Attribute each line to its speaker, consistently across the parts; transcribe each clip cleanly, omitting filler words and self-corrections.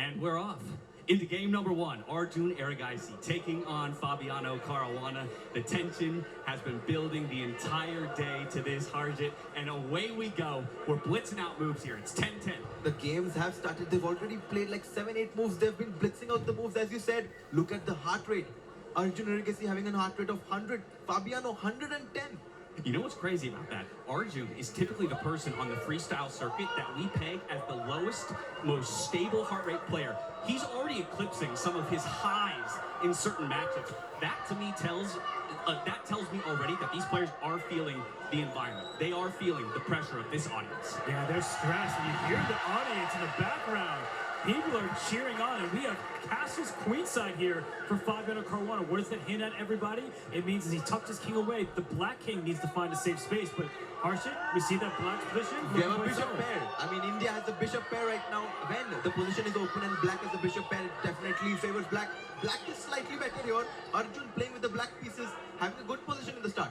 Speaker 1: And we're off. Into game number one, Arjun Erigaisi taking on Fabiano Caruana. The tension has been building the entire day to this Arjun, and away we go. We're blitzing out moves here. It's 10-10.
Speaker 2: The games have started. They've already played like 7-8 moves. They've been blitzing out the moves, as you said. Look at the heart rate. Arjun Erigaisi having a heart rate of 100. Fabiano 110.
Speaker 1: You know what's crazy about that? Arjun is typically the person on the freestyle circuit that we peg as the lowest, most stable heart rate player. He's already eclipsing some of his highs in certain matchups. That to me tells me already that these players are feeling the environment. They are feeling the pressure of this audience.
Speaker 3: Yeah, they're stressed, and you hear the audience in the background. People are cheering on, and we have Castle's queenside here for Fabiano Caruana. What does that hint at, everybody? It means as he tucked his king away, the black king needs to find a safe space. But Arjun, we see that black position.
Speaker 2: We have a bishop pair. I mean, India has a bishop pair right now. When the position is open and black has a bishop pair, it definitely favors black. Black is slightly better here. Arjun playing with the black pieces, having a good position in the start.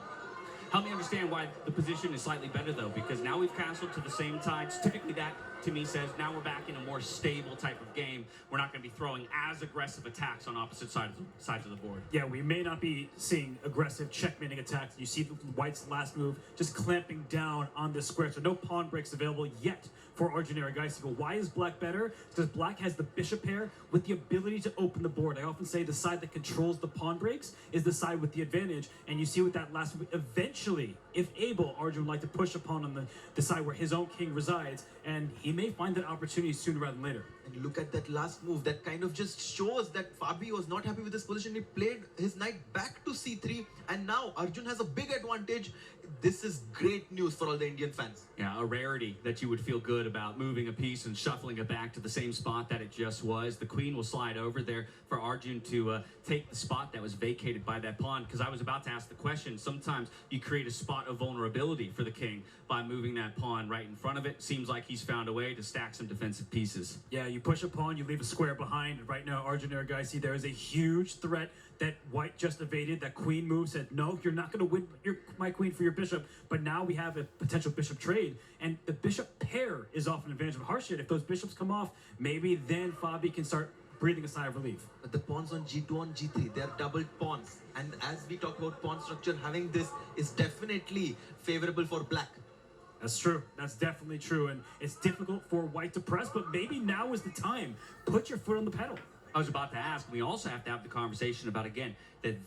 Speaker 1: Help me understand why the position is slightly better, though, because now we've castled to the same tides. Typically, that, to me, says now we're back in a more stable type of game. We're not going to be throwing as aggressive attacks on opposite sides of the board.
Speaker 3: Yeah, we may not be seeing aggressive checkmating attacks. You see the White's last move just clamping down on this square, so no pawn breaks available yet for Arjun Erigaisi. But why is black better? Because black has the bishop pair with the ability to open the board. I often say the side that controls the pawn breaks is the side with the advantage, and you see with that last move, eventually, if able, Arjun would like to push upon on the side where his own king resides, and he may find that opportunity sooner rather than later.
Speaker 2: And look at that last move. That kind of just shows that Fabi was not happy with his position. He played his knight back to c3, and now Arjun has a big advantage. This is great news for all the Indian fans.
Speaker 1: Yeah, a rarity that you would feel good about moving a piece and shuffling it back to the same spot that it just was. The queen will slide over there for Arjun to take the spot that was vacated by that pawn, because I was about to ask the question. Sometimes you create a spot of vulnerability for the king by moving that pawn right in front of it. Seems like he's found a way to stack some defensive pieces.
Speaker 3: Yeah, you push a pawn, you leave a square behind. Right now, Arjun Erigaisi, there is a huge threat that White just evaded. That queen move said, no, you're not going to win my queen for your bishop. But now we have a potential bishop trade, and the bishop pair is often an advantage of Harshit. If those bishops come off, maybe then Fabi can start breathing a sigh of relief.
Speaker 2: But the pawns on g2 on g3, they are doubled pawns. And as we talk about pawn structure, having this is definitely favorable for black.
Speaker 3: That's true. That's definitely true. And it's difficult for White to press, but maybe now is the time. Put your foot on the pedal.
Speaker 1: I was about to ask, we also have to have the conversation about, again, that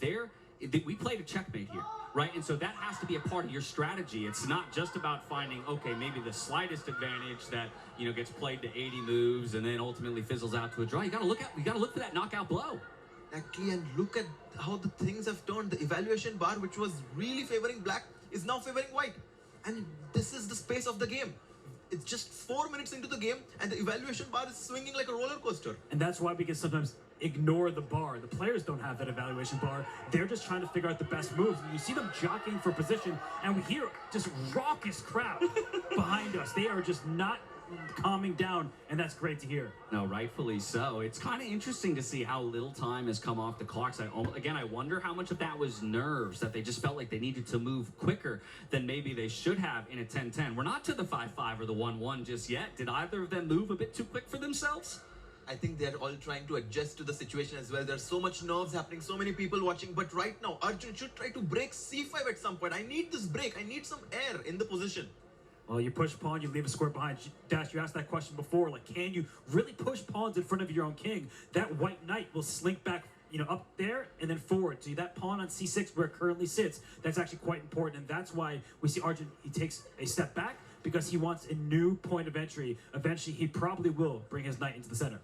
Speaker 1: we played a checkmate here, right? And so that has to be a part of your strategy. It's not just about finding, okay, maybe the slightest advantage that, gets played to 80 moves and then ultimately fizzles out to a draw. You got to look for that knockout blow.
Speaker 2: Exactly, and look at how the things have turned. The evaluation bar, which was really favoring black, is now favoring white. And this is the space of the game. It's just 4 minutes into the game, and the evaluation bar is swinging like a roller coaster.
Speaker 3: And that's why we can sometimes ignore the bar. The players don't have that evaluation bar. They're just trying to figure out the best moves. And you see them jockeying for position, and we hear just raucous crowd behind us. They are just not calming down, and that's great to hear.
Speaker 1: No, rightfully so. It's kind of interesting to see how little time has come off the clocks. I wonder how much of that was nerves, that they just felt like they needed to move quicker than maybe they should have in a 10-10. We're not to the 5-5 or the 1-1 just yet. Did either of them move a bit too quick for themselves?
Speaker 2: I think they're all trying to adjust to the situation as well. There's so much nerves happening, so many people watching. But right now, Arjun should try to break c5 at some point. I need this break. I need some air in the position.
Speaker 3: Well, you push pawn, you leave a square behind. Dash, you asked that question before, like, can you really push pawns in front of your own king? That white knight will slink back, up there and then forward. So that pawn on c6 where it currently sits, that's actually quite important. And that's why we see Arjun, he takes a step back because he wants a new point of entry. Eventually, he probably will bring his knight into the center.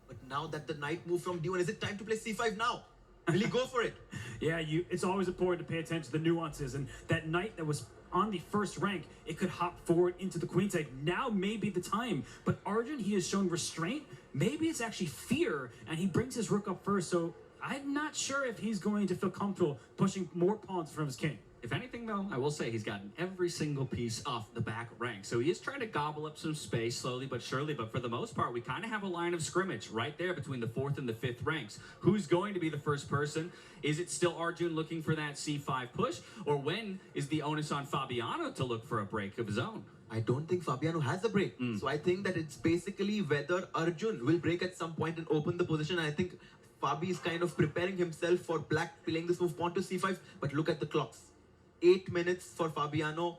Speaker 2: But now that the knight moved from d1, is it time to play c5 now? Will he go for it?
Speaker 3: Yeah, it's always important to pay attention to the nuances. And that knight that was on the first rank, it could hop forward into the queenside. Now may be the time. But Arjun, he has shown restraint. Maybe it's actually fear, and he brings his rook up first. So I'm not sure if he's going to feel comfortable pushing more pawns from his king.
Speaker 1: If anything, though, I will say he's gotten every single piece off the back rank. So he is trying to gobble up some space slowly but surely. But for the most part, we kind of have a line of scrimmage right there between the 4th and the 5th ranks. Who's going to be the first person? Is it still Arjun looking for that c5 push? Or when is the onus on Fabiano to look for a break of his own?
Speaker 2: I don't think Fabiano has a break. So I think that it's basically whether Arjun will break at some point and open the position. And I think Fabi is kind of preparing himself for black playing this move pawn to c5. But look at the clocks. 8 minutes for Fabiano,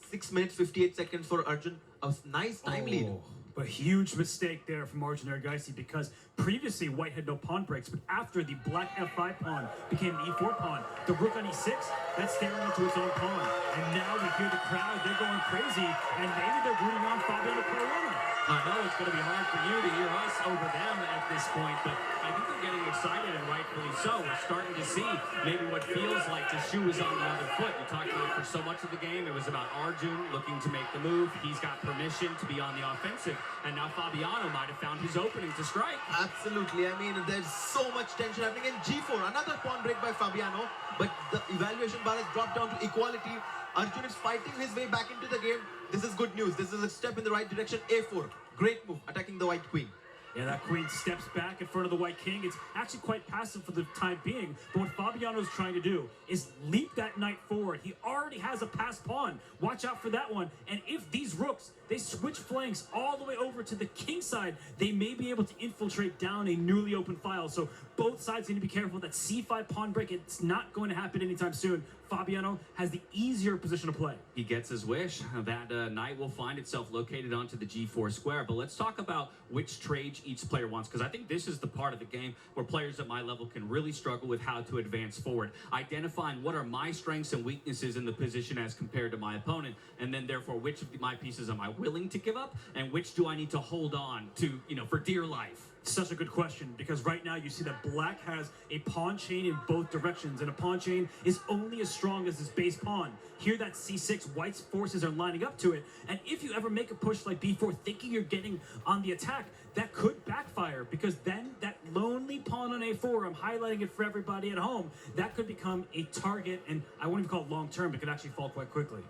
Speaker 2: 6 minutes 58 seconds for Arjun. A nice time lead.
Speaker 3: But huge mistake there from Arjun Erigaisi, because previously white had no pawn breaks, but after the black f5 pawn became the e4 pawn, the rook on e6, that's staring into its own pawn. And now we hear the crowd, they're going crazy, and maybe they're rooting on Fabiano Caruana.
Speaker 1: I know it's going to be hard for you to hear us over them at this point, but I think they're getting excited, and rightfully so. We're starting to see maybe what feels like the shoe is on the other foot. You talked about for so much of the game, it was about Arjun looking to make the move. He's got permission to be on the offensive, and now Fabiano might have found his opening to strike.
Speaker 2: Absolutely. I mean, there's so much tension happening in g4. Another pawn break by Fabiano, but the evaluation bar has dropped down to equality. Arjun is fighting his way back into the game. This is good news. This is a step in the right direction. a4. Great move, attacking the white queen.
Speaker 3: Yeah, that queen steps back in front of the white king. It's actually quite passive for the time being, but what Fabiano's trying to do is leap that knight forward. He already has a passed pawn. Watch out for that one. And if these rooks, they switch flanks all the way over to the king side, they may be able to infiltrate down a newly open file. So both sides need to be careful. That c5 pawn break, it's not going to happen anytime soon. Fabiano has the easier position to play.
Speaker 1: He gets his wish. That knight will find itself located onto the g4 square. But let's talk about which trade each player wants, because I think this is the part of the game where players at my level can really struggle with how to advance forward. Identifying what are my strengths and weaknesses in the position as compared to my opponent, and then therefore which of my pieces am I willing to give up, and which do I need to hold on to, for dear life.
Speaker 3: Such a good question, because right now you see that black has a pawn chain in both directions, and a pawn chain is only as strong as its base pawn. Here that c6, white's forces are lining up to it, and if you ever make a push like b4 thinking you're getting on the attack, that could backfire, because then that lonely pawn on a4, I'm highlighting it for everybody at home, that could become a target, and I won't even call it long term, it could actually fall quite quickly.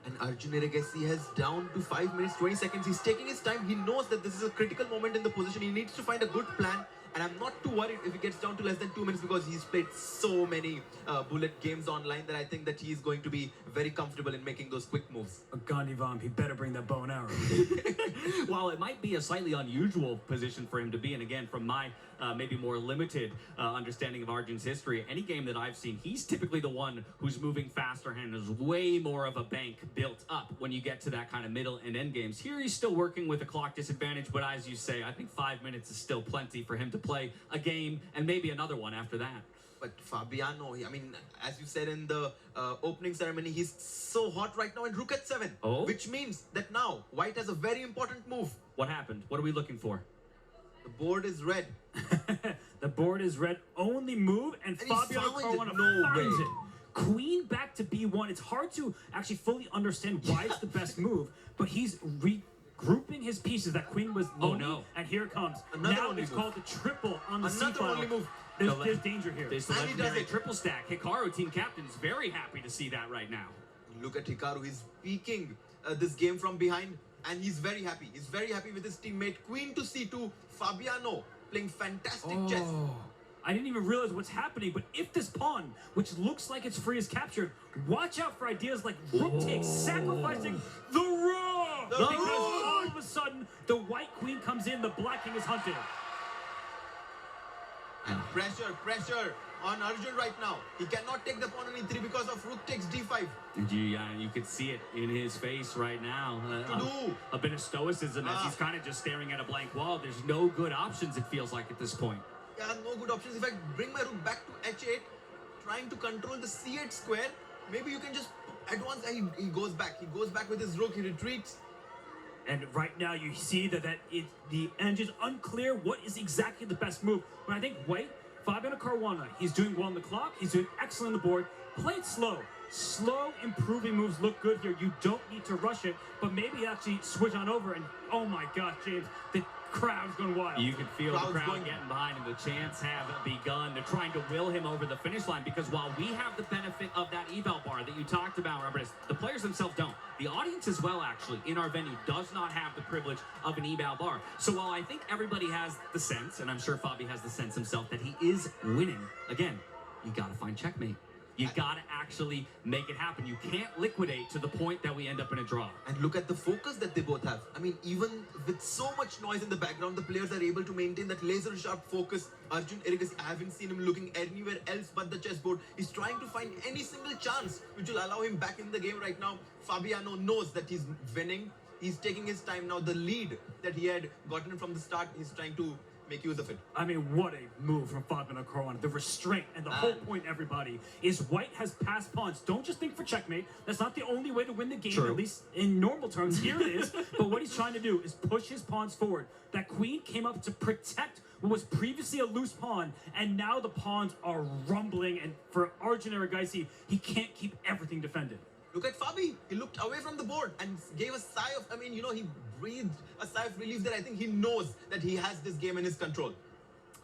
Speaker 2: And Arjun Erigaisi has down to 5 minutes 20 seconds. He's taking his time. He knows that this is a critical moment in the position. He needs to find a good plan. And I'm not too worried if he gets down to less than 2 minutes, because he's played so many bullet games online that I think that he's going to be very comfortable in making those quick moves.
Speaker 3: Gandivam, he better bring that bow and arrow.
Speaker 1: While it might be a slightly unusual position for him to be in, again, from my maybe more limited understanding of Arjun's history, any game that I've seen, he's typically the one who's moving faster and has way more of a bank built up when you get to that kind of middle and end games. Here he's still working with a clock disadvantage, but as you say, I think 5 minutes is still plenty for him to play a game and maybe another one after that.
Speaker 2: But Fabiano, I mean, as you said in the opening ceremony, he's so hot right now in rook at 7.
Speaker 1: Oh?
Speaker 2: Which means that now white has a very important move.
Speaker 1: What happened? What are we looking for?
Speaker 2: The board is red.
Speaker 3: The board is red. Only move, and Fabiano Caruana finds it. Queen back to b1. It's hard to actually fully understand why it's the best move, but he's regrouping his pieces. That queen was lonely,
Speaker 1: no.
Speaker 3: and here it comes.
Speaker 2: Another
Speaker 3: now
Speaker 2: only
Speaker 3: it's
Speaker 2: move.
Speaker 3: called the triple on the
Speaker 2: Another
Speaker 3: c-file.
Speaker 2: only move.
Speaker 3: There's danger here.
Speaker 1: There's the
Speaker 2: And he does
Speaker 1: legendary
Speaker 2: it.
Speaker 1: triple stack. Hikaru, team captain's very happy to see that right now.
Speaker 2: Look at Hikaru. He's peeking this game from behind, and he's very happy. He's very happy with his teammate. Queen to c2. Fabiano playing fantastic chess.
Speaker 3: I didn't even realize what's happening, but if this pawn, which looks like it's free, is captured, watch out for ideas like rook takes, sacrificing the rook!
Speaker 2: The
Speaker 3: Because
Speaker 2: rook!
Speaker 3: all of a sudden, the white queen comes in, the black king is hunted.
Speaker 2: And pressure on Arjun right now. He cannot take the pawn on e3 because of rook takes d5.
Speaker 1: You could see it in his face right now. A bit of stoicism as he's kind of just staring at a blank wall. There's no good options, it feels like, at this point.
Speaker 2: Yeah, no good options. If I bring my rook back to h8, trying to control the c8 square, maybe you can just advance. He goes back. He goes back with his rook. He retreats.
Speaker 3: And right now you see that the end is unclear what is exactly the best move. But I think white, Fabiano Caruana, he's doing well on the clock. He's doing excellent on the board. Play it slow. Slow, improving moves look good here. You don't need to rush it, but maybe actually switch on over. And oh my gosh, James, the crowd's going wild.
Speaker 1: You can feel
Speaker 2: Crowd's
Speaker 1: the crowd
Speaker 2: going
Speaker 1: getting behind him. The chants have begun. They're trying to will him over the finish line, because while we have the benefit of that eval bar that you talked about, Robert, the players themselves don't. The audience as well, actually, in our venue does not have the privilege of an eval bar. So while I think everybody has the sense, and I'm sure Fabi has the sense himself, that he is winning, again, you got to find checkmate. You gotta actually make it happen. You can't liquidate to the point that we end up in a draw.
Speaker 2: And look at the focus that they both have. I mean, even with so much noise in the background, the players are able to maintain that laser-sharp focus. Arjun Erigaisi, I haven't seen him looking anywhere else but the chessboard. He's trying to find any single chance which will allow him back in the game right now. Fabiano knows that he's winning. He's taking his time now. The lead that he had gotten from the start, he's trying to make use of it.
Speaker 3: I mean, what a move from Fabiano Caruana. The restraint and the whole point, everybody, is white has passed pawns. Don't just think for checkmate. That's not the only way to win the game,
Speaker 1: True.
Speaker 3: at least in normal terms. Here it is. But what he's trying to do is push his pawns forward. That queen came up to protect what was previously a loose pawn, and now the pawns are rumbling. And for Arjun Erigaisi, he can't keep everything defended.
Speaker 2: Look at Fabi. He looked away from the board and gave a sigh of, I mean, you know, he breathed a sigh of relief that I think he knows that he has this game in his control.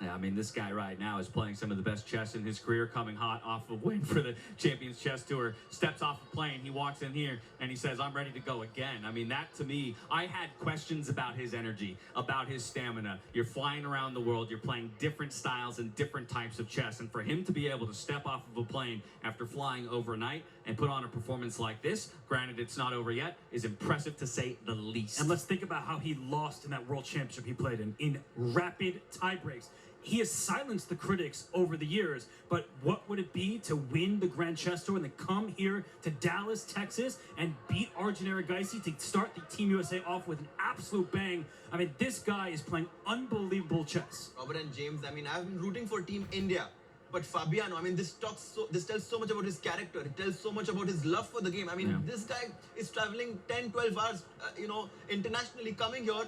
Speaker 1: Yeah, I mean, this guy right now is playing some of the best chess in his career, coming hot off a win for the Champions Chess Tour. Steps off the plane, he walks in here, and he says, I'm ready to go again. I mean, that to me, I had questions about his energy, about his stamina. You're flying around the world, you're playing different styles and different types of chess, and for him to be able to step off of a plane after flying overnight and put on a performance like this, granted it's not over yet, is impressive to say the least.
Speaker 3: And let's think about how he lost in that World Championship he played in rapid tie breaks. He has silenced the critics over the years, but what would it be to win the Grand Chess Tour and then come here to Dallas, Texas, and beat Arjun Erigaisi to start the Team USA off with an absolute bang? I mean, this guy is playing unbelievable chess.
Speaker 2: Robert and James, I mean, I've been rooting for Team India. But Fabiano, I mean, this tells so much about his character. It tells so much about his love for the game. I mean, this guy is traveling 10, 12 hours, internationally, coming here,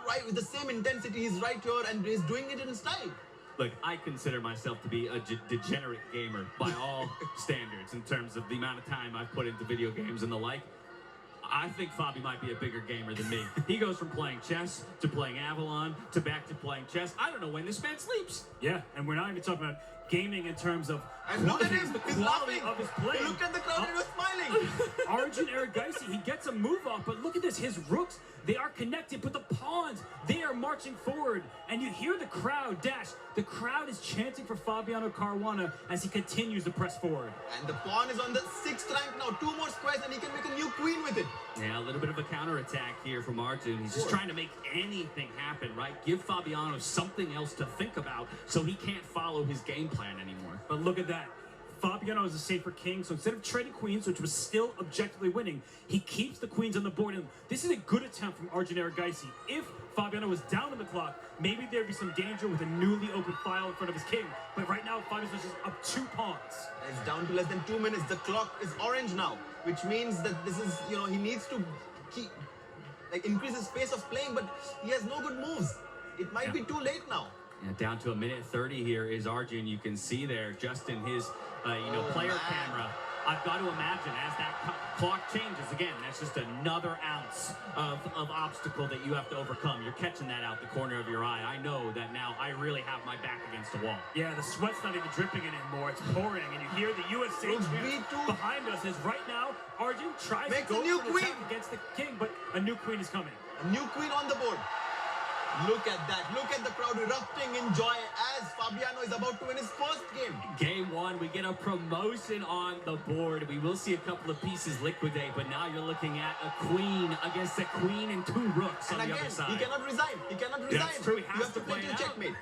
Speaker 2: right with the same intensity. He's right here and he's doing it in style.
Speaker 1: Look, I consider myself to be a degenerate gamer by all standards in terms of the amount of time I've put into video games and the like. I think Fabi might be a bigger gamer than me. He goes from playing chess to playing Avalon to back to playing chess. I don't know when this man sleeps.
Speaker 3: Yeah, and we're not even talking about gaming in terms of
Speaker 2: And look at him,
Speaker 3: the
Speaker 2: he's
Speaker 3: quality
Speaker 2: laughing.
Speaker 3: of his play.
Speaker 2: Look at the crowd, he was smiling.
Speaker 3: Arjun Erigaisi, he gets a move off, but look at this. His rooks, they are connected, but the pawns, they are marching forward. And you hear the crowd dash. The crowd is chanting for Fabiano Caruana as he continues to press forward.
Speaker 2: And the pawn is on the 6th rank now. 2 more squares and he can make a new queen with it.
Speaker 1: Yeah, a little bit of a counterattack here from Arjun. He's just trying to make anything happen, right? Give Fabiano something else to think about so he can't follow his game plan anymore.
Speaker 3: But look at that. Fabiano is a safer king, so instead of trading queens, which was still objectively winning, he keeps the queens on the board. And this is a good attempt from Arjun Erigaisi. If Fabiano was down on the clock, maybe there'd be some danger with a newly opened file in front of his king. But right now, Fabiano's just up 2 pawns.
Speaker 2: It's down to less than 2 minutes. The clock is orange now, which means that this is, he needs to increase his pace of playing, but he has no good moves. It might be too late now.
Speaker 1: Yeah, down to 1:30 here is Arjun. You can see there just in his, player camera. I've got to imagine as that clock changes, again, that's just another ounce of obstacle that you have to overcome. You're catching that out the corner of your eye. I know that now I really have my back against the wall.
Speaker 3: Yeah, the sweat's not even dripping anymore. It's pouring, and you hear the USA cheers behind us as right now, Arjun tries to go for an attack against the king, but a new queen is coming.
Speaker 2: A new queen on the board. Look at that. Look at the crowd erupting in joy as Fabiano is about to win his first game.
Speaker 1: Game 1, we get a promotion on the board. We will see a couple of pieces liquidate, but now you're looking at a queen against a queen and 2 rooks on the other side.
Speaker 2: He cannot resign. He cannot resign.
Speaker 1: That's true. He has
Speaker 2: you have
Speaker 1: to
Speaker 2: to play
Speaker 1: play
Speaker 2: to checkmate.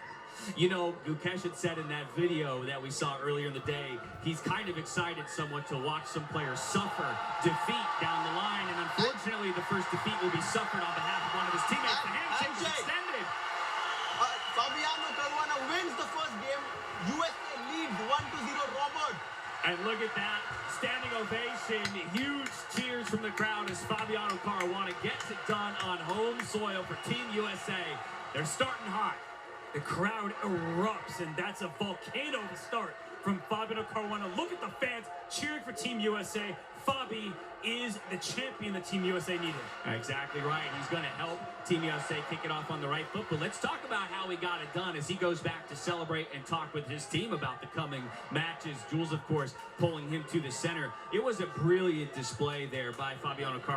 Speaker 1: You know, Gukesh had said in that video that we saw earlier in the day, he's kind of excited somewhat to watch some players suffer defeat down the line, and unfortunately the first defeat will be suffered on behalf of one of his teammates. The handshake is extended.
Speaker 2: Fabiano Caruana wins the first game. USA leads 1-0 Robert.
Speaker 1: And look at that, standing ovation, huge cheers from the crowd as Fabiano Caruana gets it done on home soil for Team USA. They're starting hot.
Speaker 3: The crowd erupts, and that's a volcano to start from Fabiano Caruana. Look at the fans cheering for Team USA. Fabi is the champion that Team USA needed.
Speaker 1: Exactly right. He's going to help Team USA kick it off on the right foot. But let's talk about how he got it done as he goes back to celebrate and talk with his team about the coming matches. Jules, of course, pulling him to the center. It was a brilliant display there by Fabiano Caruana.